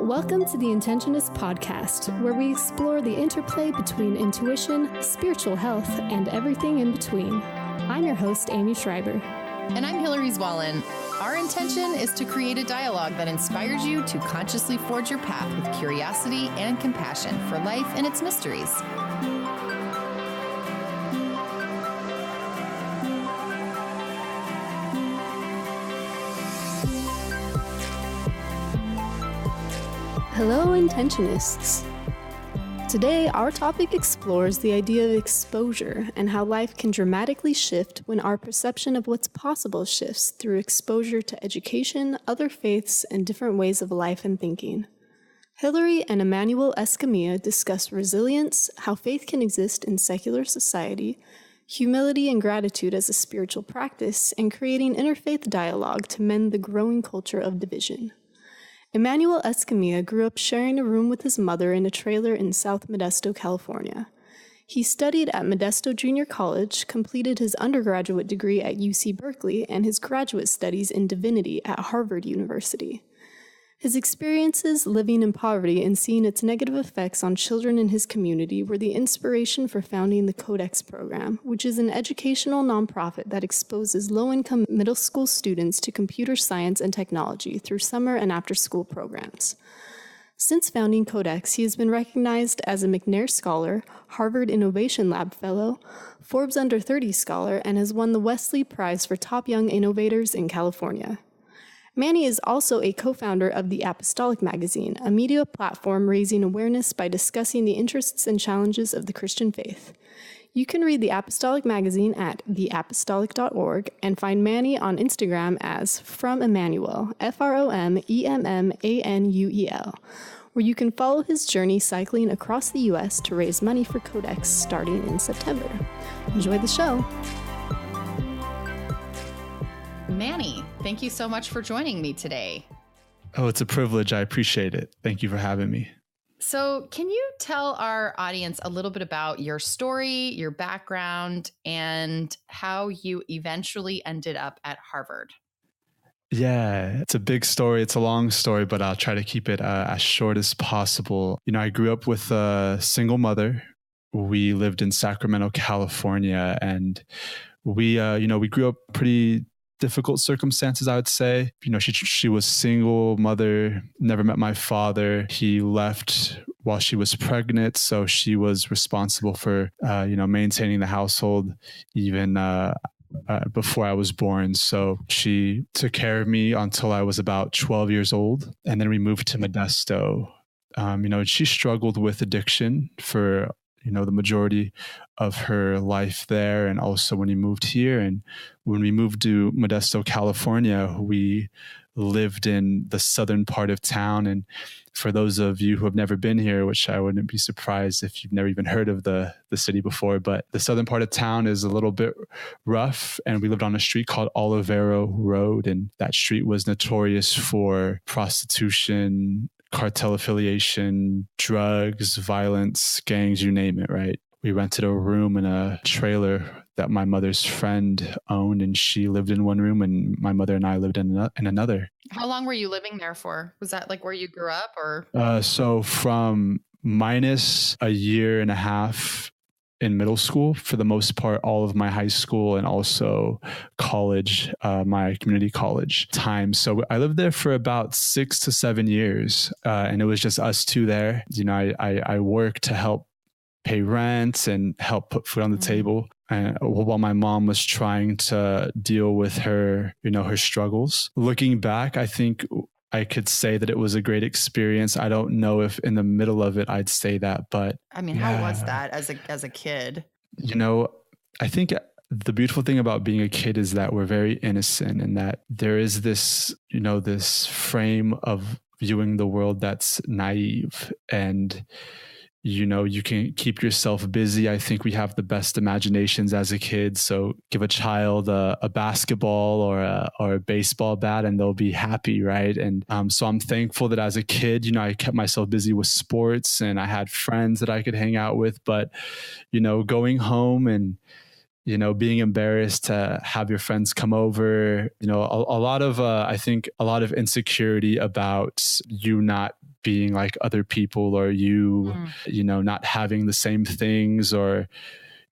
Welcome to the Intentionists podcast, where we explore the interplay between intuition, spiritual health, and everything in between. I'm your host, Amy Schreiber. And I'm Hilary Zwallen. Our intention is to create a dialogue that inspires you to consciously forge your path with curiosity and compassion for life and its mysteries. Hello, Intentionists. Today, our topic explores the idea of exposure and how life can dramatically shift when our perception of what's possible shifts through exposure to education, other faiths, and different ways of life and thinking. Hilary and Emmanuel Escamilla discuss resilience, how faith can exist in secular society, humility and gratitude as a spiritual practice, and creating interfaith dialogue to mend the growing culture of division. Emmanuel Escamilla grew up sharing a room with his mother in a trailer in South Modesto, California. He studied at Modesto Junior College, completed his undergraduate degree at UC Berkeley, and his graduate studies in Divinity at Harvard University. His experiences living in poverty and seeing its negative effects on children in his community were the inspiration for founding the CodeX Program, which is an educational nonprofit that exposes low-income middle school students to computer science and technology through summer and after-school programs. Since founding CodeX, he has been recognized as a McNair Scholar, Harvard Innovation Lab Fellow, Forbes Under 30 Scholar, and has won the Wesley Prize for Top Young Innovators in California. Manny is also a co-founder of The Apostolic Magazine, a media platform raising awareness by discussing the interests and challenges of the Christian faith. You can read The Apostolic Magazine at theapostolic.org and find Manny on Instagram as From Emmanuel, FROMEMMANUEL, where you can follow his journey cycling across the U.S. to raise money for CodeX starting in September. Enjoy the show. Manny, thank you so much for joining me today. Oh, it's a privilege. I appreciate it. Thank you for having me. So can you tell our audience a little bit about your story, your background, and how you eventually ended up at Harvard? Yeah, it's a big story. It's a long story, but I'll try to keep it as short as possible. I grew up with a single mother. We lived in Sacramento, California, and we grew up pretty difficult circumstances, I would say. She was single mother, never met my father. He left while she was pregnant, so she was responsible for, maintaining the household even before I was born. So she took care of me until I was about 12 years old, and then we moved to Modesto. She struggled with addiction for the majority of her life there. And also when we moved here, and when we moved to Modesto, California, we lived in the southern part of town. And for those of you who have never been here, which I wouldn't be surprised if you've never even heard of the city before, but the southern part of town is a little bit rough. And we lived on a street called Olivero Road. And that street was notorious for prostitution, cartel affiliation, drugs, violence, gangs, you name it, right? We rented a room in a trailer that my mother's friend owned, and she lived in one room, and my mother and I lived in another. How long were you living there for? Was that like where you grew up, or? So from minus a year and a half in middle school, for the most part, all of my high school and also college, my community college time. So I lived there for about 6 to 7 years, and it was just us two there. I worked to help pay rent and help put food on the table, while my mom was trying to deal with her struggles. Looking back, I think I could say that it was a great experience. I don't know if in the middle of it I'd say that, but how was that as a kid? I think the beautiful thing about being a kid is that we're very innocent, and that there is this, this frame of viewing the world that's naive, and you can keep yourself busy. I think we have the best imaginations as a kid. So give a child a basketball or a baseball bat and they'll be happy, right? And so I'm thankful that as a kid, I kept myself busy with sports and I had friends that I could hang out with. But, going home and, being embarrassed to have your friends come over, a lot of, I think a lot of insecurity about you not being like other people, or you not having the same things, or,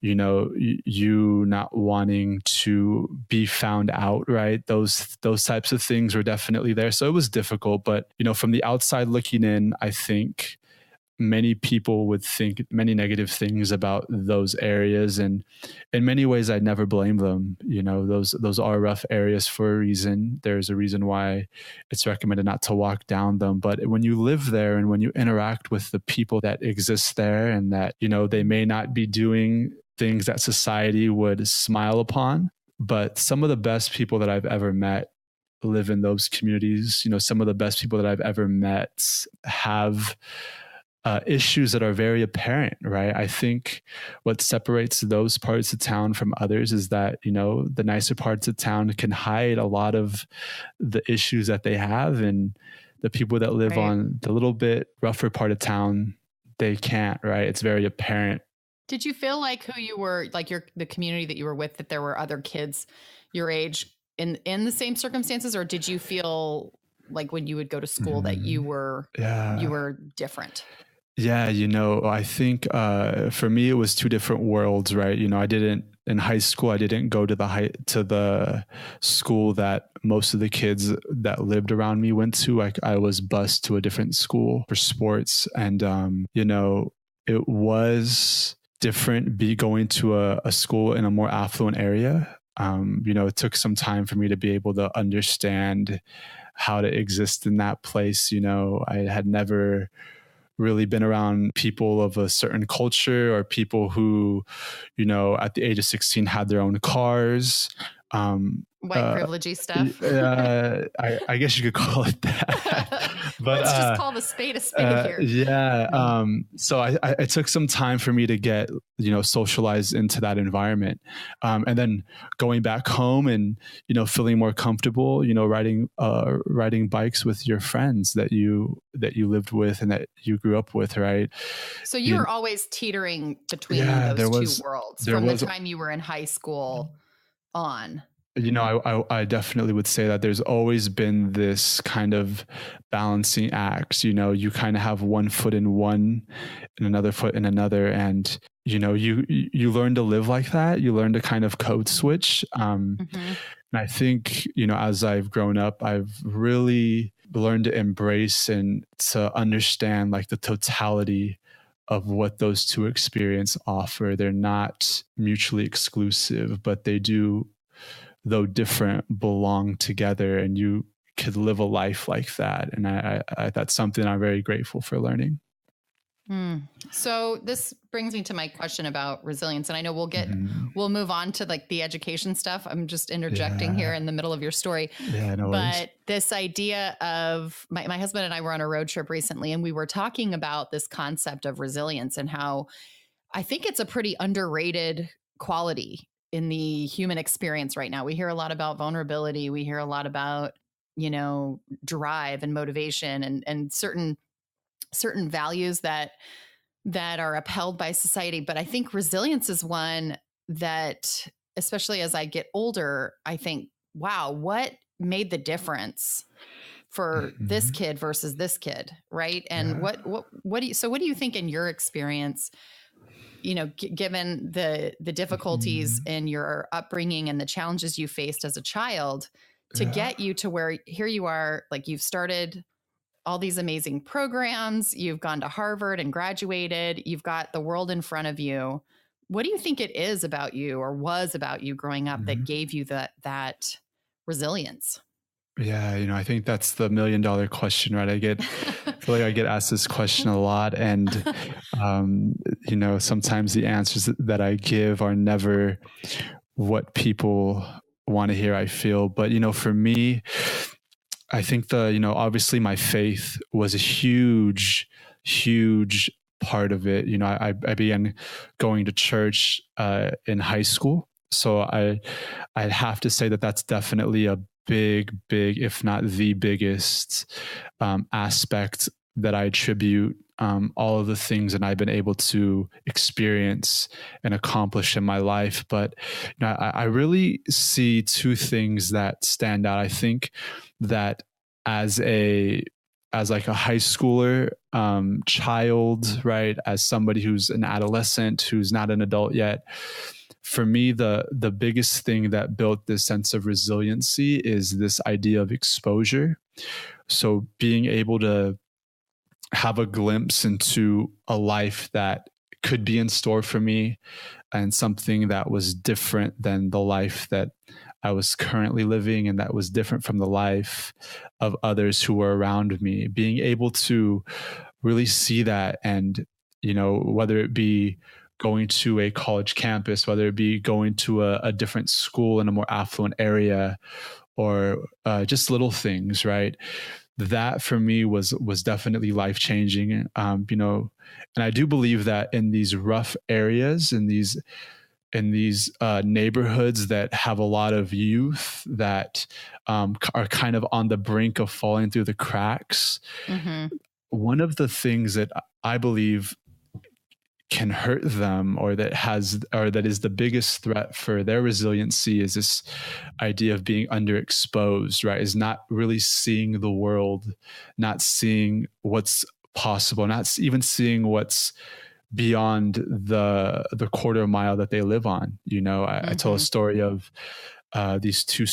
you not wanting to be found out, right? Those types of things were definitely there. So it was difficult, but, from the outside looking in, I think many people would think many negative things about those areas. And in many ways, I'd never blame them. Those are rough areas for a reason. There's a reason why it's recommended not to walk down them. But when you live there and when you interact with the people that exist there, and that, they may not be doing things that society would smile upon, but some of the best people that I've ever met live in those communities. Some of the best people that I've ever met have issues that are very apparent, right? I think what separates those parts of town from others is that, the nicer parts of town can hide a lot of the issues that they have, and the people that live on the little bit rougher part of town, they can't, right? It's very apparent. Did you feel like who you were, like the community that you were with, that there were other kids your age in the same circumstances, or did you feel like when you would go to school that you were different? Yeah, I think for me, it was two different worlds, right? In high school, I didn't go to the school that most of the kids that lived around me went to. I was bused to a different school for sports. And, it was different going to a school in a more affluent area. It took some time for me to be able to understand how to exist in that place. I had never really been around people of a certain culture, or people who, at the age of 16 had their own cars. White privilegey stuff. I guess you could call it that. But let's just call the spade a spade here. Yeah. So it took some time for me to get, socialized into that environment. And then going back home and, feeling more comfortable, riding bikes with your friends that you lived with and that you grew up with, right? So you were always teetering between those two worlds from the time you were in high school on. I definitely would say that there's always been this kind of balancing act. You kind of have one foot in one and another foot in another. And, you learn to live like that. You learn to kind of code switch. And I think, as I've grown up, I've really learned to embrace and to understand like the totality of what those two experiences offer. They're not mutually exclusive, but they do, though different, belong together, and you could live a life like that. And I that's something I'm very grateful for learning. So this brings me to my question about resilience. And I know we'll move on to like the education stuff. I'm just interjecting here in the middle of your story. Yeah, no worries. But this idea of my husband and I were on a road trip recently, and we were talking about this concept of resilience and how I think it's a pretty underrated quality in the human experience right now. We hear a lot about vulnerability. We hear a lot about, drive and motivation and certain values that are upheld by society. But I think resilience is one that, especially as I get older, I think, wow, what made the difference for this kid versus this kid, right? And what do you think in your experience, given the difficulties in your upbringing and the challenges you faced as a child to get you to where here you are, like you've started all these amazing programs, you've gone to Harvard and graduated, you've got the world in front of you. What do you think it is about you or was about you growing up that gave you that resilience? Yeah, I think that's the $1 million question, right? I feel like I get asked this question a lot, and sometimes the answers that I give are never what people want to hear, I feel. But for me, I think obviously my faith was a huge part of it. I began going to church in high school, so I'd have to say that that's definitely a big, if not the biggest aspect that I attribute all of the things that I've been able to experience and accomplish in my life. But I really see two things that stand out. I think that as like a high schooler child, right, as somebody who's an adolescent, who's not an adult yet, for me, the biggest thing that built this sense of resiliency is this idea of exposure. So being able to have a glimpse into a life that could be in store for me and something that was different than the life that I was currently living and that was different from the life of others who were around me. Being able to really see that, and, whether it be going to a college campus, whether it be going to a different school in a more affluent area, or just little things, right? That for me was definitely life-changing. And I do believe that in these rough areas, in these neighborhoods that have a lot of youth that are kind of on the brink of falling through the cracks, one of the things that I believe can hurt them, or that is the biggest threat for their resiliency, is this idea of being underexposed, right? Is not really seeing the world, not seeing what's possible, not even seeing what's beyond the quarter mile that they live on. I tell a story of these two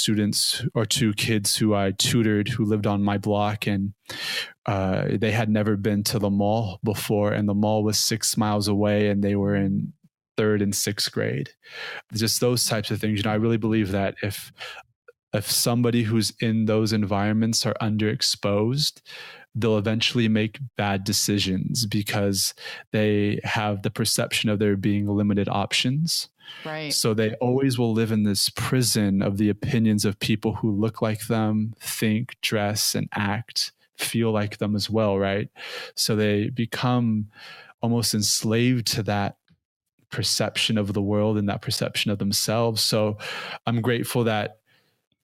kids who I tutored, who lived on my block, and they had never been to the mall before, and the mall was 6 miles away, and they were in 3rd and 6th grade. Just those types of things. I really believe that if somebody who's in those environments are underexposed, they'll eventually make bad decisions because they have the perception of there being limited options. Right. So they always will live in this prison of the opinions of people who look like them, think, dress, and act, feel like them as well, right? So they become almost enslaved to that perception of the world and that perception of themselves. So I'm grateful that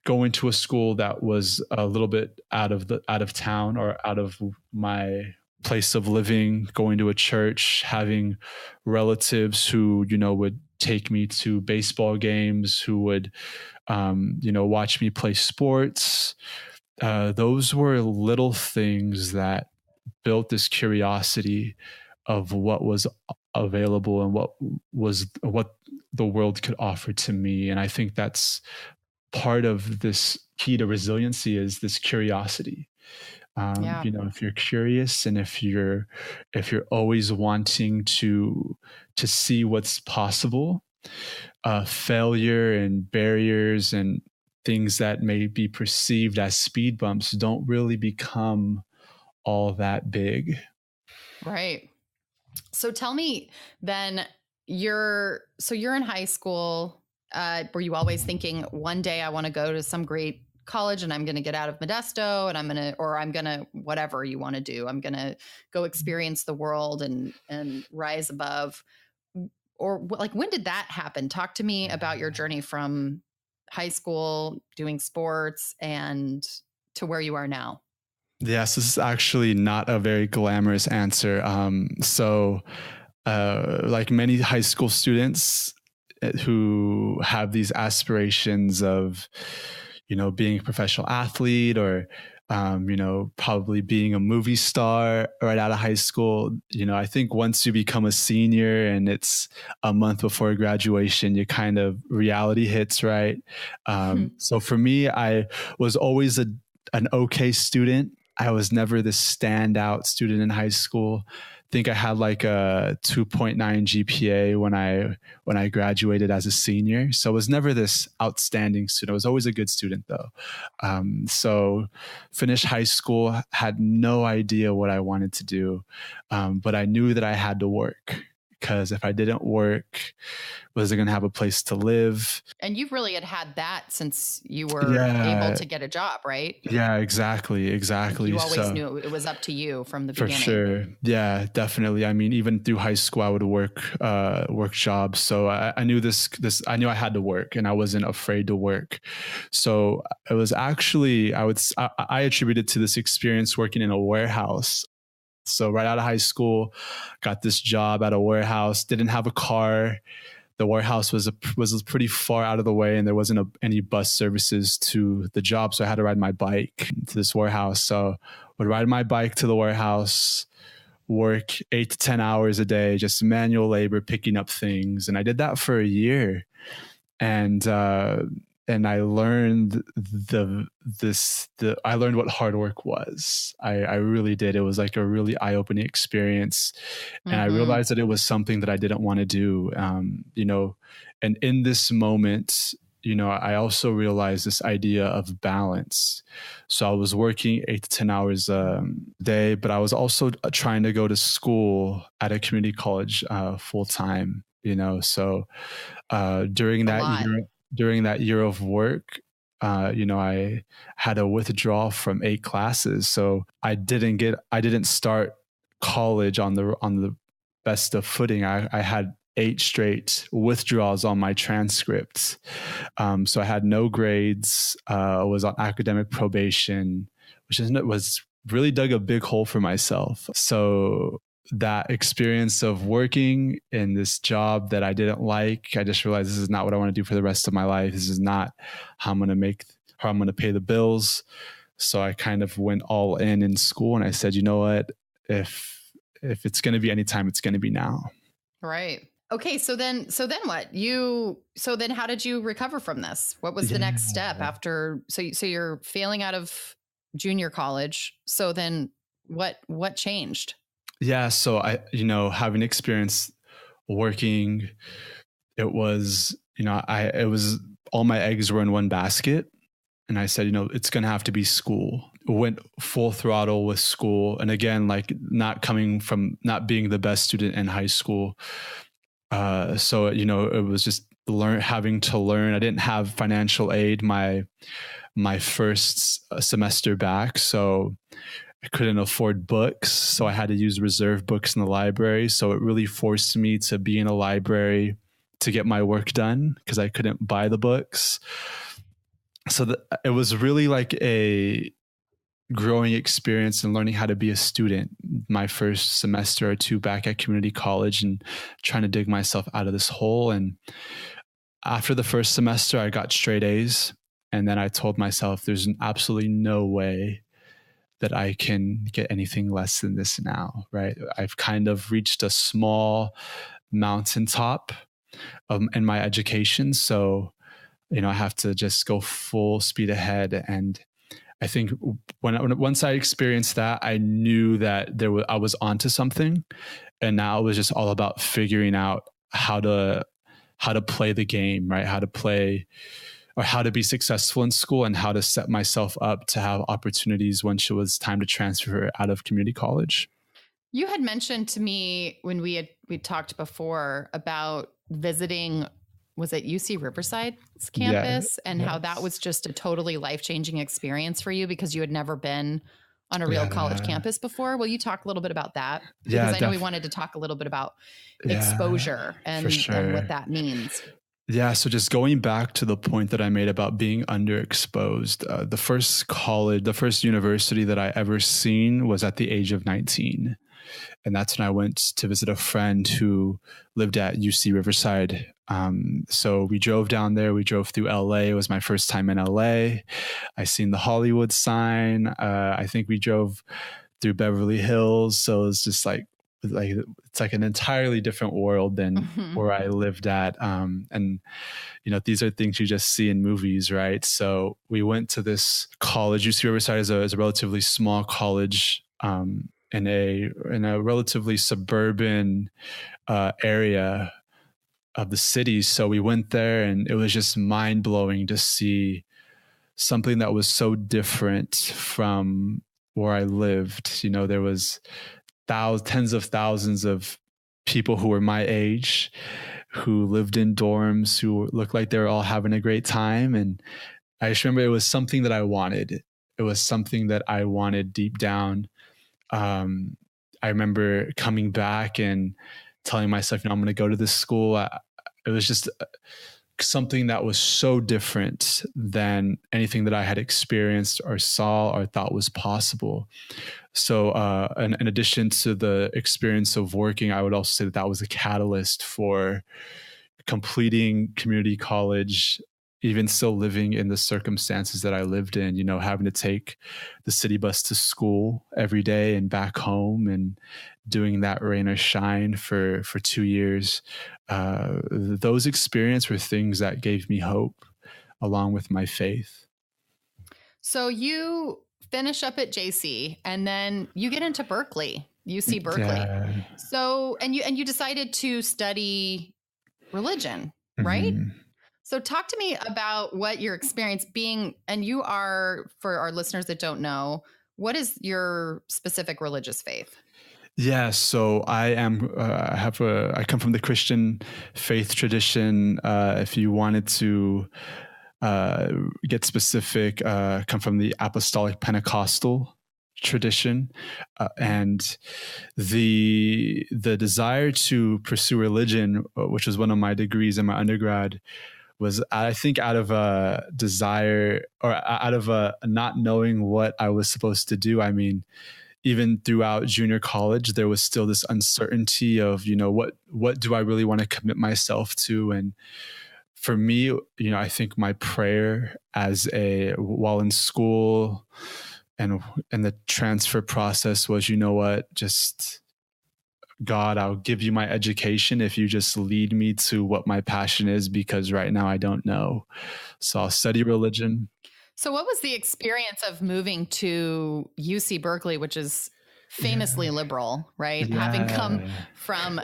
going to a school that was a little bit out of town or out of my place of living, going to a church, having relatives who, would take me to baseball games, who would, watch me play sports. Those were little things that built this curiosity of what was available and what the world could offer to me. And I think that's part of this key to resiliency, is this curiosity. If you're curious, and if you're always wanting to see what's possible, failure and barriers and things that may be perceived as speed bumps don't really become all that big. Right. So tell me then, you're in high school. Were you always thinking, one day I want to go to some great college and I'm going to get out of Modesto and I'm going to, whatever you want to do, I'm going to go experience the world and rise above? Or like, when did that happen? Talk to me about your journey from high school, doing sports, and to where you are now. Yes, this is actually not a very glamorous answer. Like many high school students who have these aspirations of, being a professional athlete, or, probably being a movie star right out of high school. I think once you become a senior and it's a month before graduation, you kind of reality hits, right? So for me, I was always an okay student. I was never the standout student in high school. I think I had like a 2.9 GPA when I graduated as a senior. So I was never this outstanding student. I was always a good student though. So finished high school, had no idea what I wanted to do. But I knew that I had to work, because if I didn't work, was I going to have a place to live? And you really had that since you were able to get a job, right? Yeah, exactly. You always knew it was up to you from the beginning. For sure. Yeah, definitely. I mean, even through high school, I would work jobs. So I knew I knew I had to work, and I wasn't afraid to work. So it was actually, I attributed to this experience working in a warehouse. So right out of high school, got this job at a warehouse, didn't have a car. The warehouse was pretty far out of the way, and there wasn't any bus services to the job. So I had to ride my bike to this warehouse. So I would ride my bike to the warehouse, work 8 to 10 hours a day, just manual labor, picking up things. And I did that for a year. And I learned I learned what hard work was. I really did. It was like a really eye-opening experience. And I realized that it was something that I didn't want to do. And in this moment, I also realized this idea of balance. So I was working 8 to 10 hours a day, but I was also trying to go to school at a community college full time, so during that year of work, I had a withdrawal from 8 classes. So I didn't start college on the best of footing. I had 8 straight withdrawals on my transcript. So I had no grades, was on academic probation, which was really dug a big hole for myself. So that experience of working in this job that I didn't like, I just realized this is not what I want to do for the rest of my life. This is not how I'm going to pay the bills. So I kind of went all in school, and I said, you know what, if it's going to be any time, it's going to be now. Right. Okay. So then what? So then how did you recover from this? What was the next step after? So you're failing out of junior college. So then what changed? Yeah. So having experience working, it was all my eggs were in one basket. And I said, it's going to have to be school. Went full throttle with school. And again, like not being the best student in high school. So, it was just having to learn. I didn't have financial aid my first semester back. So I couldn't afford books. So I had to use reserve books in the library. So it really forced me to be in a library to get my work done because I couldn't buy the books. So it was really like a growing experience and learning how to be a student my first semester or two back at community college and trying to dig myself out of this hole. And after the first semester, I got straight A's. And then I told myself there's absolutely no way that I can get anything less than this now, right? I've kind of reached a small mountaintop in my education. So, I have to just go full speed ahead. And I think once I experienced that, I knew that I was onto something. And now it was just all about figuring out how to play the game, right? How to play or how to be successful in school and how to set myself up to have opportunities once it was time to transfer out of community college. You had mentioned to me when we talked before about visiting, was it UC Riverside's campus, and how that was just a totally life-changing experience for you because you had never been on a real college campus before. Will you talk a little bit about that? Because I know we wanted to talk a little bit about exposure and what that means. Yeah. So just going back to the point that I made about being underexposed, the first university that I ever seen was at the age of 19. And that's when I went to visit a friend who lived at UC Riverside. So we drove down there. We drove through LA. It was my first time in LA. I seen the Hollywood sign. I think we drove through Beverly Hills. So it was just like it's like an entirely different world than where I lived at. And these are things you just see in movies, right? So we went to this college. UC Riverside is a relatively small college in a relatively suburban area of the city. So we went there, and it was just mind blowing to see something that was so different from where I lived. There was tens of thousands of people who were my age, who lived in dorms, who looked like they were all having a great time. And I just remember it was something that I wanted. It was something that I wanted deep down. I remember coming back and telling myself, I'm going to go to this school. It was just something that was so different than anything that I had experienced or saw or thought was possible. So in addition to the experience of working, I would also say that that was a catalyst for completing community college, even still living in the circumstances that I lived in, you know, having to take the city bus to school every day and back home, and doing that rain or shine for 2 years. Those experiences were things that gave me hope along with my faith. So you finish up at JC and then you get into Berkeley, UC Berkeley. Yeah. So, and you decided to study religion, right? Mm-hmm. So talk to me about what your experience being, and you are, for our listeners that don't know, what is your specific religious faith? Yeah, so I am. I come from the Christian faith tradition. If you wanted to get specific, come from the Apostolic Pentecostal tradition, and the desire to pursue religion, which was one of my degrees in my undergrad, was, I think, out of a desire or out of a not knowing what I was supposed to do. I mean, even throughout junior college, there was still this uncertainty of, you know, what do I really want to commit myself to? And for me, you know, I think my prayer while in school and the transfer process was, you know what, just God, I'll give you my education if you just lead me to what my passion is, because right now I don't know. So I'll study religion. So what was the experience of moving to UC Berkeley, which is famously liberal, right? Yeah. Having come from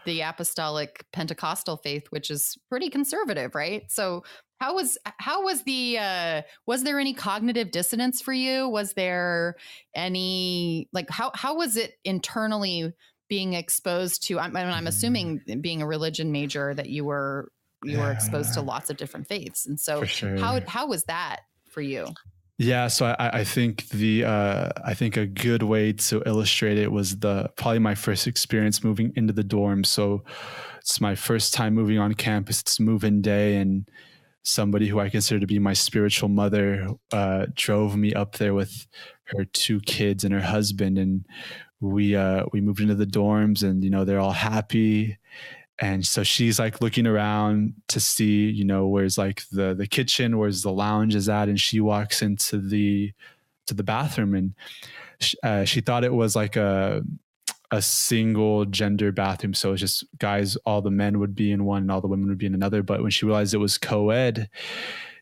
the Apostolic Pentecostal faith, which is pretty conservative, right? So was there any cognitive dissonance for you? Was there any, like, how was it internally being exposed to, I'm assuming being a religion major that you were exposed to lots of different faiths. And so sure. how was that for you? Yeah, so I think I think a good way to illustrate it was probably my first experience moving into the dorm. So it's my first time moving on campus. It's move-in day, and somebody who I consider to be my spiritual mother drove me up there with her 2 kids and her husband, and we moved into the dorms, and, you know, they're all happy. And so she's like looking around to see, you know, where's like the kitchen, where's the lounge is at. And she walks into the bathroom, and she thought it was like a single gender bathroom. So it's just guys, all the men would be in one and all the women would be in another. But when she realized it was co-ed,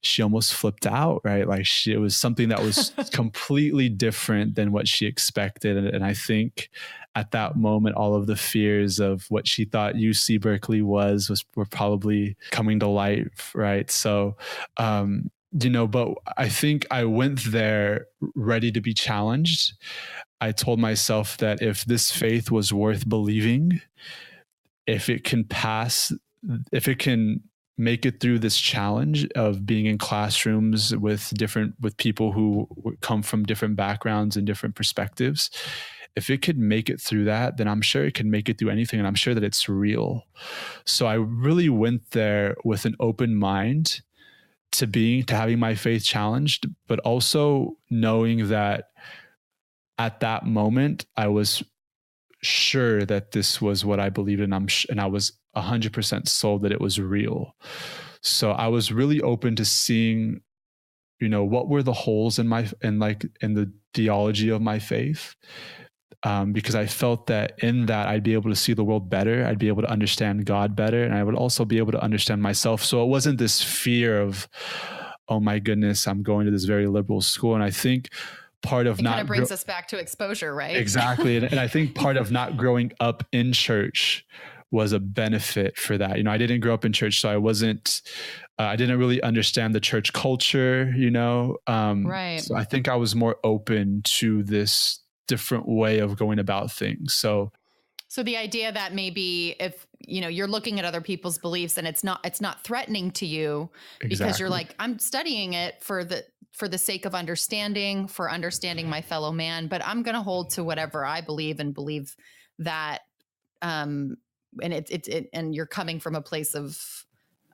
she almost flipped out, right? Like it was something that was completely different than what she expected. And I think at that moment, all of the fears of what she thought UC Berkeley were probably coming to light, right? So, you know, but I think I went there ready to be challenged. I told myself that if this faith was worth believing, if it can make it through this challenge of being in classrooms with people who come from different backgrounds and different perspectives, if it could make it through that, then I'm sure it can make it through anything. And I'm sure that it's real. So I really went there with an open mind to having my faith challenged, but also knowing that at that moment, I was sure that this was what I believed in, and I was 100% sold that it was real. So I was really open to seeing, you know, what were the holes in the theology of my faith, because I felt that in that I'd be able to see the world better, I'd be able to understand God better, and I would also be able to understand myself. So it wasn't this fear of, oh my goodness, I'm going to this very liberal school. And I think part of kind of brings us back to exposure, right? Exactly. And I think part of not growing up in church was a benefit for that. You know, I didn't grow up in church, so I didn't really understand the church culture, you know? Right. So I think I was more open to this different way of going about things. So the idea that maybe if, you know, you're looking at other people's beliefs and it's not threatening to you, because you're like, I'm studying it for the sake of understanding, for understanding my fellow man, but I'm going to hold to whatever I believe and believe that, and and you're coming from a place of,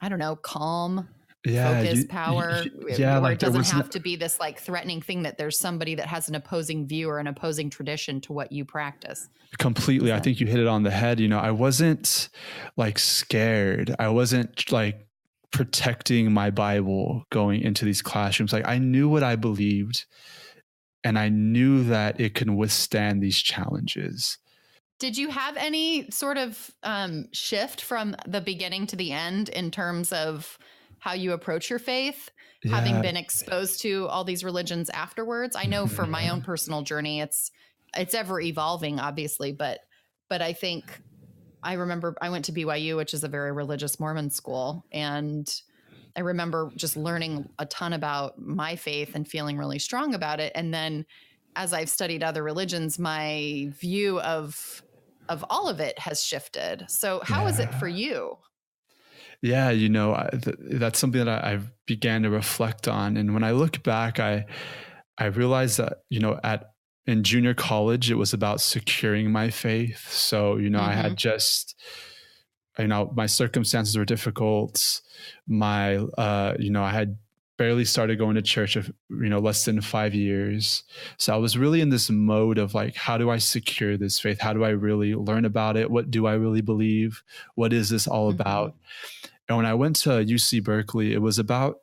I don't know, calm, Yeah, focus, power, yeah, where like it there doesn't was have to be this like threatening thing that there's somebody that has an opposing view or an opposing tradition to what you practice. completely. I think you hit it on the head. I wasn't like scared. I wasn't like protecting my Bible going into these classrooms. Like I knew what I believed, and I knew that it can withstand these challenges. Did you have any sort of shift from the beginning to the end in terms of how you approach your faith, having been exposed to all these religions afterwards? I know for my own personal journey, it's ever evolving, obviously, but I think I remember I went to BYU, which is a very religious Mormon school, and I remember just learning a ton about my faith and feeling really strong about it. And then as I've studied other religions, my view of all of it has shifted. So how is it for you? Yeah, that's something that I began to reflect on. And when I look back, I realized that, in junior college, it was about securing my faith. So, I had just, my circumstances were difficult. I had barely started going to church of, less than 5 years. So I was really in this mode of like, how do I secure this faith? How do I really learn about it? What do I really believe? What is this all about? And when I went to UC Berkeley, it was about,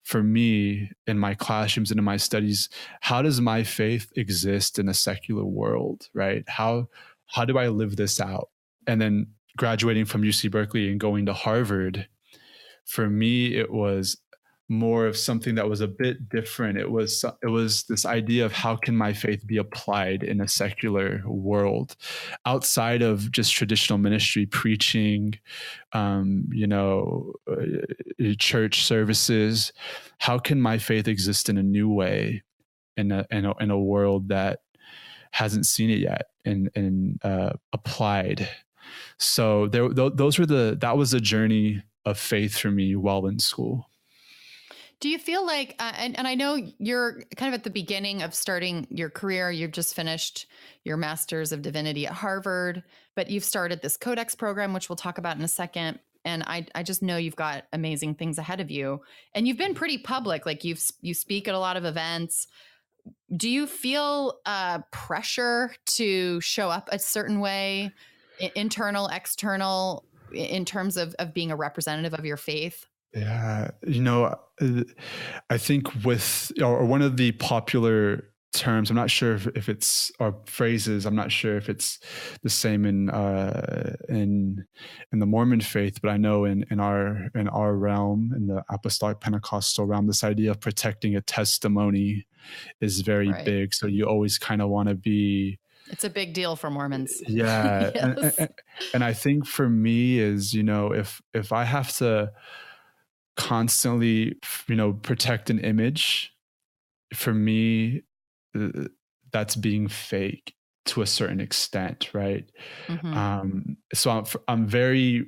for me in my classrooms and in my studies, how does my faith exist in a secular world, right? How do I live this out? And then graduating from UC Berkeley and going to Harvard, for me, it was more of something that was a bit different. It was this idea of how can my faith be applied in a secular world outside of just traditional ministry, preaching, church services. How can my faith exist in a new way in a world that hasn't seen it yet and applied? So that was a journey of faith for me while in school. Do you feel like, and I know you're kind of at the beginning of starting your career, you've just finished your Master's of Divinity at Harvard, but you've started this CodeX program, which we'll talk about in a second. And I just know you've got amazing things ahead of you, and you've been pretty public. Like you speak at a lot of events. Do you feel pressure to show up a certain way, internal, external, in terms of being a representative of your faith? Yeah. I think or one of the popular terms, I'm not sure if it's, or phrases, I'm not sure if it's the same in the Mormon faith, but I know in our realm, in the Apostolic Pentecostal realm, this idea of protecting a testimony is very big. So you always kind of want to be. It's a big deal for Mormons. Yeah. Yes. And I think for me is, if I have to constantly, protect an image, for me, that's being fake to a certain extent, right? So I'm very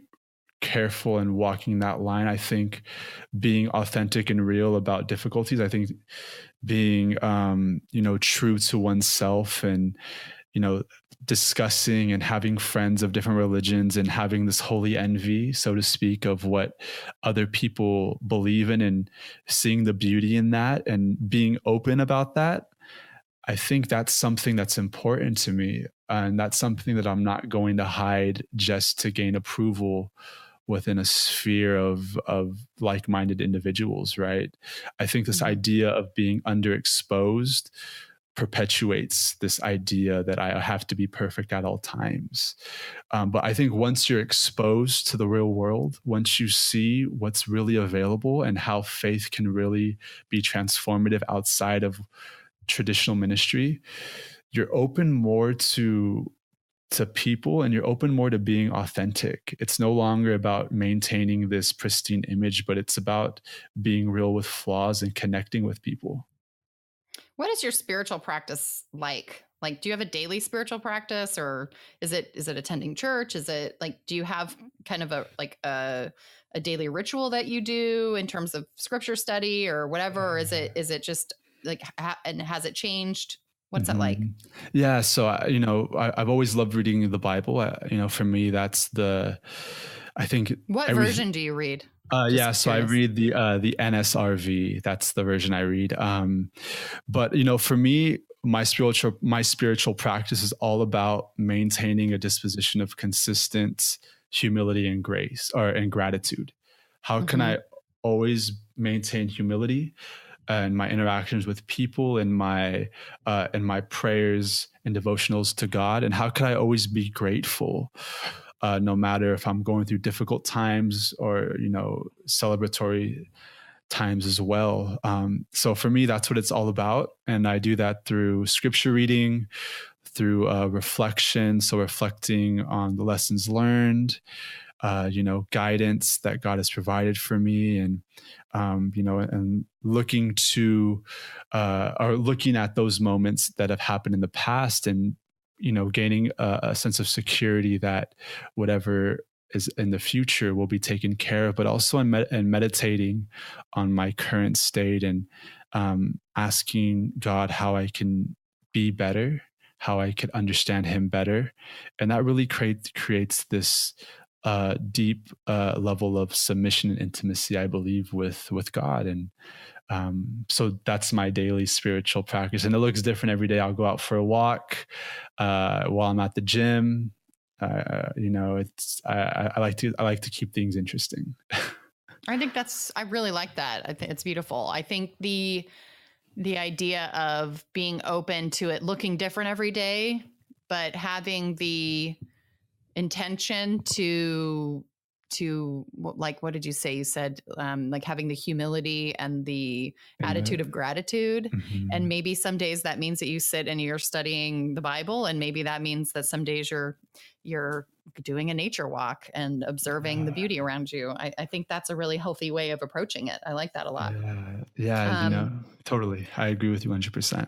careful in walking that line. I think being authentic and real about difficulties. I think being, true to oneself and, discussing and having friends of different religions and having this holy envy, so to speak, of what other people believe in and seeing the beauty in that and being open about that. I think that's something that's important to me. And that's something that I'm not going to hide just to gain approval within a sphere of like-minded individuals, right? I think this idea of being underexposed perpetuates this idea that I have to be perfect at all times. But I think once you're exposed to the real world, once you see what's really available and how faith can really be transformative outside of traditional ministry, you're open more to people, and you're open more to being authentic. It's no longer about maintaining this pristine image, but it's about being real with flaws and connecting with people. What is your spiritual practice like? Like, do you have a daily spiritual practice, or is it attending church? Is it like, do you have kind of a daily ritual that you do in terms of scripture study or whatever? Or is it just like, and has it changed? What's that like? Yeah. So, I've always loved reading the Bible. For me, that's I think. What version do you read? Yeah, Just so I curious. read the NSRV. That's the version I read. But for me, my spiritual practice is all about maintaining a disposition of consistent humility and grace, and gratitude. How can I always maintain humility in my interactions with people, in my prayers and devotionals to God, and how can I always be grateful? No matter if I'm going through difficult times or, celebratory times as well. So for me, that's what it's all about. And I do that through scripture reading, through reflection. So reflecting on the lessons learned, guidance that God has provided for me, and, and looking to, or looking at those moments that have happened in the past, and, gaining a sense of security that whatever is in the future will be taken care of, but also in meditating on my current state, and asking God how I can be better, how I could understand him better. And that really creates this deep level of submission and intimacy, I believe, with God. And so that's my daily spiritual practice, and it looks different every day. I'll go out for a walk while I'm at the gym. It's I like to keep things interesting. I really like that. I think it's beautiful. I think the idea of being open to it looking different every day, but having the intention to like, what did you say? You said like having the humility and the attitude of gratitude. And maybe some days that means that you sit and you're studying the Bible, and maybe that means that some days you're doing a nature walk and observing the beauty around you. I think that's a really healthy way of approaching it. I like that a lot. Yeah, totally. I agree with you 100%.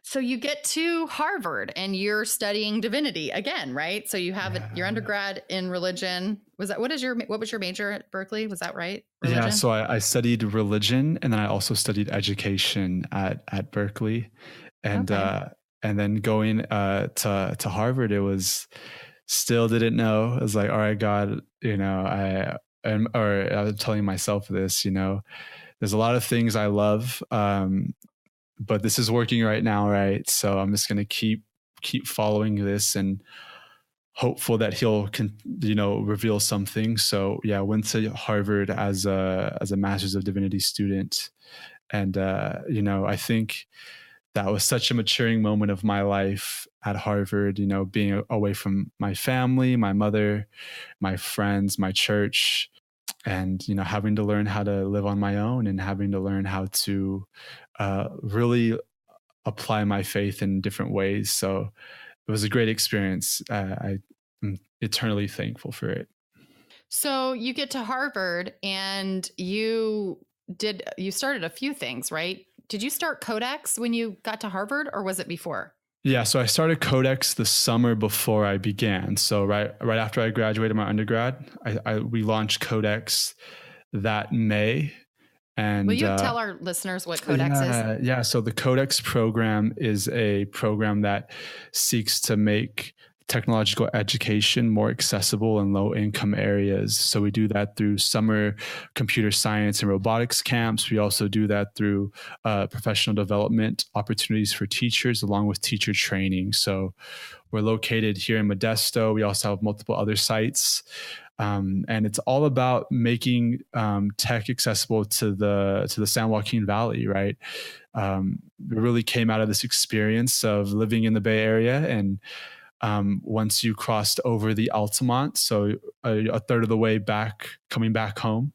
So you get to Harvard and you're studying divinity again, right? So you have your undergrad in religion. What was your major at Berkeley? Was that right? Religion? Yeah. So I studied religion, and then I also studied education at Berkeley, and then going to Harvard, it was still didn't know. I was like, all right, God, I was telling myself this, there's a lot of things I love, but this is working right now, right? So I'm just going to keep following this, and hopeful that he'll reveal something. So yeah, I went to Harvard as a Master's of Divinity student, and I think that was such a maturing moment of my life at Harvard. Being away from my family, my mother, my friends, my church, and having to learn how to live on my own, and having to learn how to really apply my faith in different ways. So it was a great experience. I'm eternally thankful for it. So you get to Harvard, and you started a few things, right? Did you start CodeX when you got to Harvard, or was it before? Yeah, so I started CodeX the summer before I began. So right after I graduated my undergrad, we launched CodeX that May. And will you tell our listeners what CodeX is? Yeah. So the CodeX program is a program that seeks to make technological education more accessible in low-income areas. So we do that through summer computer science and robotics camps. We also do that through professional development opportunities for teachers, along with teacher training. So we're located here in Modesto. We also have multiple other sites. And it's all about making tech accessible to the San Joaquin Valley, right? It really came out of this experience of living in the Bay Area, and once you crossed over the Altamont, so a third of the way back, coming back home,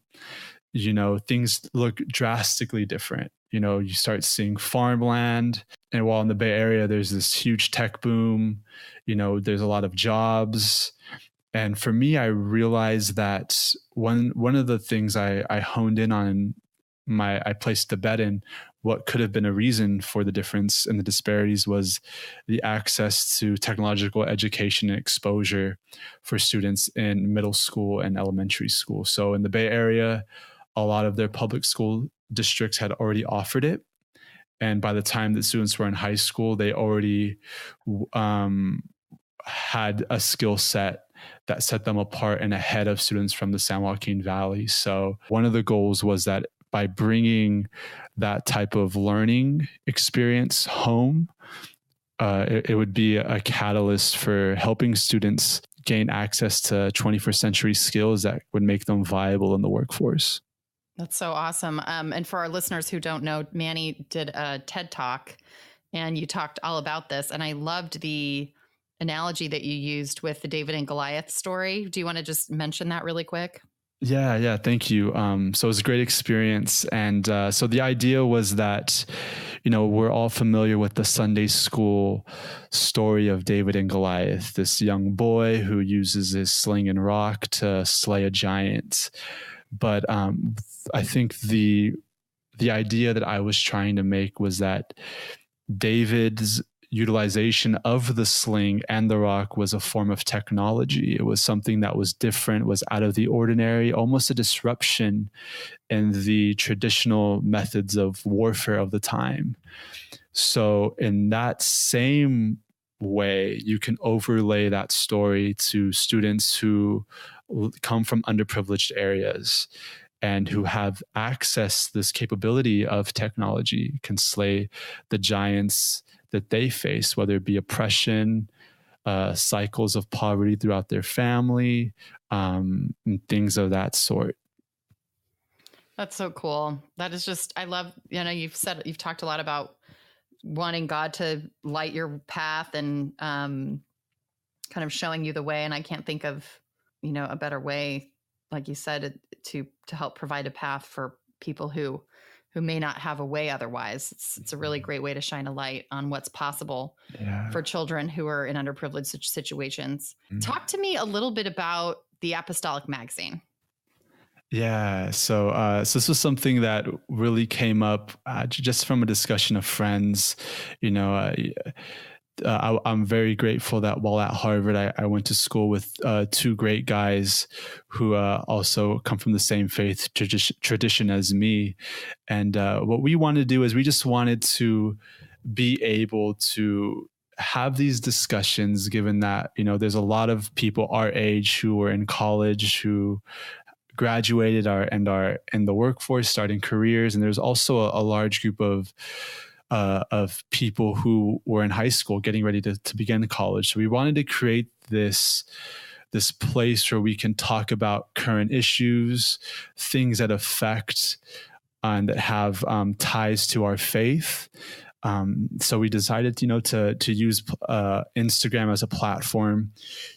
things look drastically different. You start seeing farmland, and while in the Bay Area, there's this huge tech boom, there's a lot of jobs. And for me, I realized that one of the things I honed in on, I placed a bet in what could have been a reason for the difference and the disparities, was the access to technological education and exposure for students in middle school and elementary school. So in the Bay Area, a lot of their public school districts had already offered it. And by the time that students were in high school, they already had a skill set that set them apart and ahead of students from the San Joaquin Valley. So one of the goals was that by bringing that type of learning experience home, it would be a catalyst for helping students gain access to 21st century skills that would make them viable in the workforce. That's so awesome. And for our listeners who don't know, Manny did a TED Talk and you talked all about this. And I loved the analogy that you used with the David and Goliath story. Do you want to just mention that really quick? Yeah. Thank you. So it was a great experience. And so the idea was that, we're all familiar with the Sunday school story of David and Goliath, this young boy who uses his sling and rock to slay a giant. But I think the idea that I was trying to make was that David's utilization of the sling and the rock was a form of technology. It was something that was different, was out of the ordinary, almost a disruption in the traditional methods of warfare of the time. So in that same way, you can overlay that story to students who come from underprivileged areas and who have access to this capability of technology, can slay the giants that they face, whether it be oppression, cycles of poverty throughout their family, and things of that sort. That's so cool. That is just, I love, you've talked a lot about wanting God to light your path and kind of showing you the way. And I can't think of, a better way, like you said, to help provide a path for people who may not have a way otherwise. It's a really great way to shine a light on what's possible for children who are in underprivileged situations. Talk to me a little bit about the Apostolic magazine. Yeah. So this was something that really came up just from a discussion of friends. I'm very grateful that while at Harvard, I went to school with two great guys who also come from the same faith tradition as me. And what we wanted to do is we just wanted to be able to have these discussions, given that, there's a lot of people our age who are in college, who graduated and are in the workforce, starting careers. And there's also a large group of people who were in high school getting ready to begin college. So we wanted to create this place where we can talk about current issues, things that affect and that have ties to our faith. So we decided, to use Instagram as a platform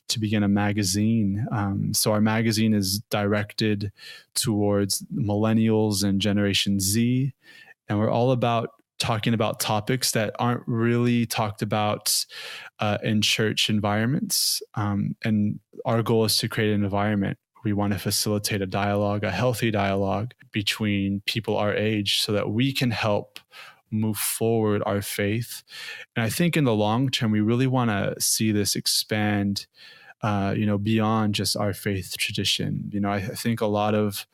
to begin a magazine. So our magazine is directed towards millennials and Generation Z, and we're all about talking about topics that aren't really talked about in church environments. And our goal is to create an environment. We want to facilitate a dialogue, a healthy dialogue between people our age so that we can help move forward our faith. And I think in the long term, we really want to see this expand, beyond just our faith tradition. I think a lot of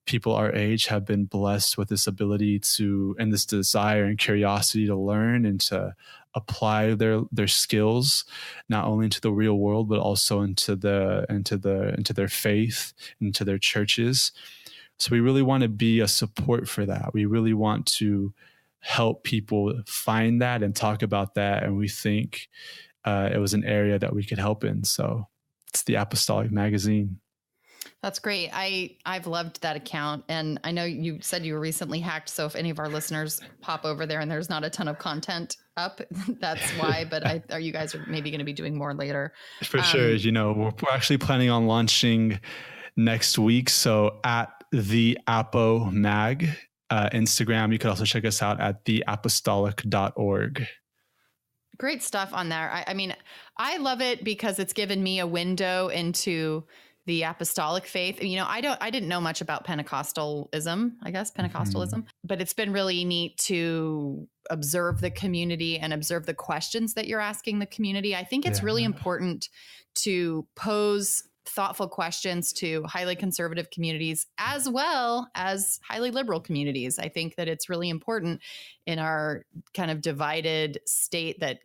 people our age have been blessed with this ability to, and this desire and curiosity to learn and to apply their skills, not only into the real world, but also into their faith, into their churches. So we really want to be a support for that. We really want to help people find that and talk about that. And we think it was an area that we could help in. So it's the Apostolic magazine. That's great. I've loved that account. And I know you said you were recently hacked. So if any of our listeners pop over there and there's not a ton of content up, that's why. But you guys are maybe going to be doing more later. For sure. We're actually planning on launching next week. So at the Apo Mag Instagram, you can also check us out at theapostolic.org. Great stuff on there. I love it because it's given me a window into the apostolic faith. I didn't know much about Pentecostalism, but it's been really neat to observe the community and observe the questions that you're asking the community. I think it's really important to pose thoughtful questions to highly conservative communities as well as highly liberal communities. I think that it's really important in our kind of divided state that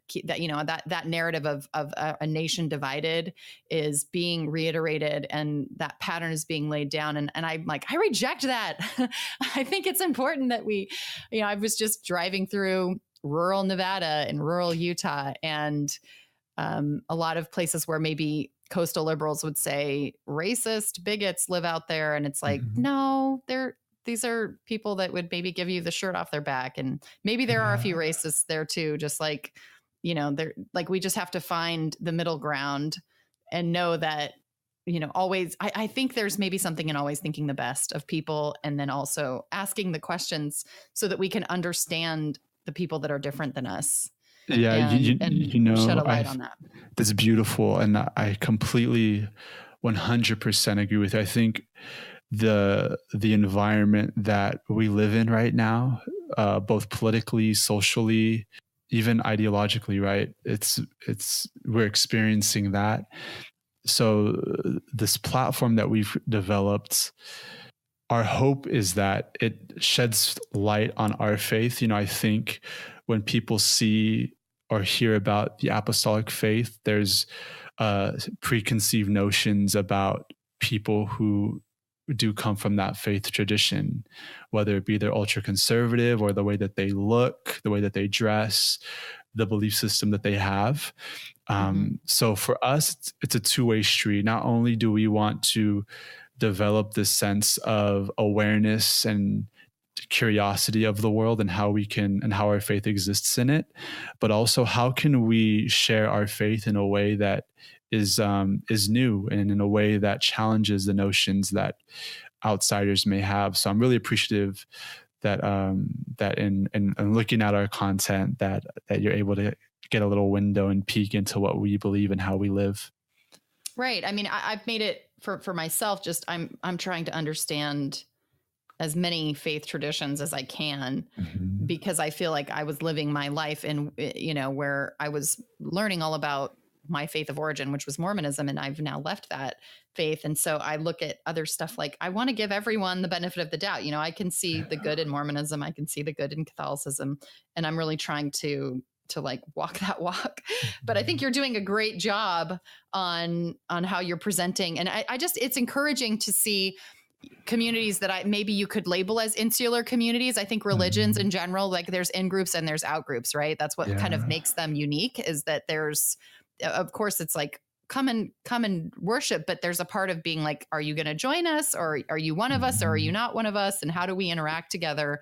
that narrative of a nation divided is being reiterated, and that pattern is being laid down. And I'm like, I reject that. I think it's important that we, I was just driving through rural Nevada and rural Utah, and a lot of places where maybe coastal liberals would say racist bigots live out there. And it's like, no, these are people that would maybe give you the shirt off their back. And maybe there are a few racists there too, just like, they're like, we just have to find the middle ground and know that, always, I think there's maybe something in always thinking the best of people, and then also asking the questions so that we can understand the people that are different than us. Yeah, and shed a light on that. That's beautiful. And I completely 100% agree with you. I think the environment that we live in right now, both politically, socially, even ideologically, right? We're experiencing that. So this platform that we've developed, our hope is that it sheds light on our faith. I think when people see or hear about the apostolic faith, there's preconceived notions about people who do come from that faith tradition, whether it be they're ultra conservative or the way that they look, the way that they dress, the belief system that they have. So for us, it's a two-way street. Not only do we want to develop this sense of awareness and curiosity of the world and how our faith exists in it, but also how can we share our faith in a way that is new and in a way that challenges the notions that outsiders may have. So I'm really appreciative that in looking at our content that you're able to get a little window and peek into what we believe and how we live. Right. I mean, I've made it for myself. Just I'm trying to understand as many faith traditions as I can, because I feel like I was living my life in, where I was learning all about my faith of origin, which was Mormonism. And I've now left that faith. And so I look at other stuff like I want to give everyone the benefit of the doubt. I can see the good in Mormonism. I can see the good in Catholicism. And I'm really trying to like walk that walk. But I think you're doing a great job on how you're presenting. And I just, it's encouraging to see communities that maybe you could label as insular communities. I think religions in general, like there's in groups and there's out groups, right? That's what kind of makes them unique, is that there's, of course, it's like, come and worship, but there's a part of being like, are you going to join us, or are you one of us, or are you not one of us? And how do we interact together,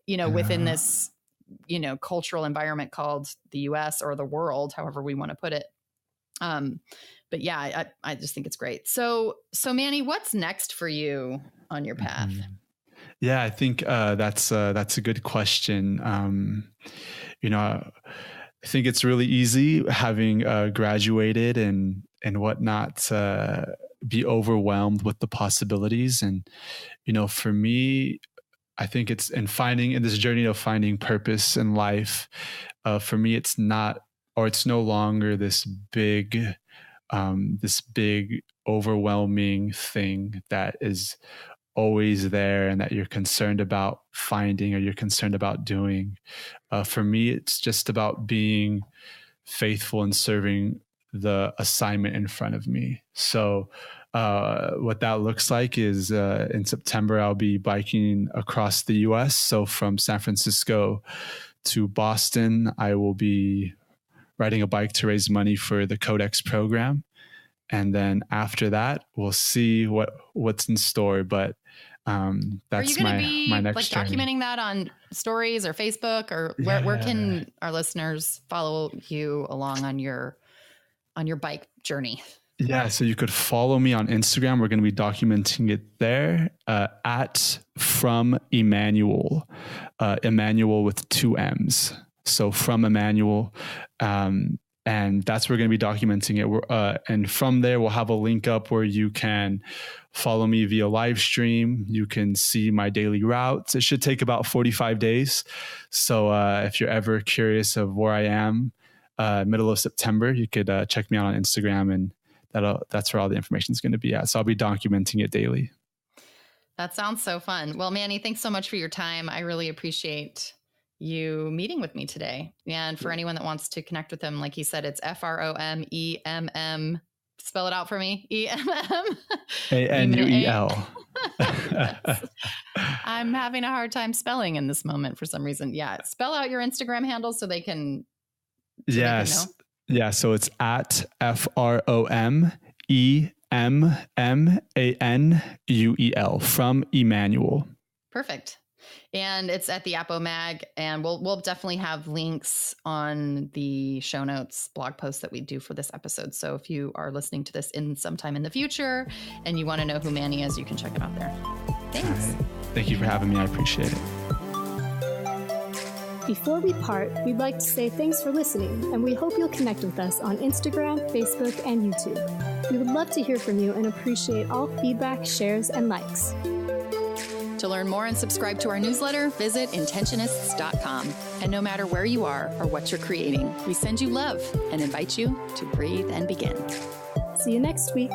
within this, cultural environment called the US or the world, however we want to put it. But yeah, I just think it's great. So Manny, what's next for you on your path? Yeah, I think that's a good question. I think it's really easy having graduated and whatnot to be overwhelmed with the possibilities. And, for me, I think it's in this journey of finding purpose in life. For me, it's no longer this big overwhelming thing that is always there and that you're concerned about finding or you're concerned about doing. For me, it's just about being faithful and serving the assignment in front of me. So what that looks like is in September, I'll be biking across the US. So from San Francisco to Boston, I will be riding a bike to raise money for the CodeX program. And then after that, we'll see what's in store. But that's my next journey. Documenting that on stories or Facebook, or where can our listeners follow you along on your bike journey? Yeah, so you could follow me on Instagram. We're going to be documenting it there at From Emmanuel, Emmanuel with 2 M's. So From Emmanuel. And that's where we're going to be documenting it. And from there, we'll have a link up where you can follow me via live stream. You can see my daily routes. It should take about 45 days. So if you're ever curious of where I am, middle of September, you could check me out on Instagram, and that's where all the information is going to be at. So I'll be documenting it daily. That sounds so fun. Well, Manny, thanks so much for your time. I really appreciate you meeting with me today. And for anyone that wants to connect with him, like he said, it's FROMEMM. Spell it out for me. EMM. ANUEL. Yes. I'm having a hard time spelling in this moment for some reason. Yeah. Spell out your Instagram handle so they can. Yes. Yeah. So it's at FROMEMMANUEL from Emmanuel. Perfect. And it's at the Appo Mag, and we'll definitely have links on the show notes blog post that we do for this episode. So if you are listening to this in sometime in the future and you want to know who Manny is, you can check it out there. Thanks. Right. Thank you for having me. I appreciate it. Before we part, we'd like to say thanks for listening, and we hope you'll connect with us on Instagram, Facebook, and YouTube. We would love to hear from you and appreciate all feedback, shares, and likes. To learn more and subscribe to our newsletter, visit Intentionists.com. And no matter where you are or what you're creating, we send you love and invite you to breathe and begin. See you next week.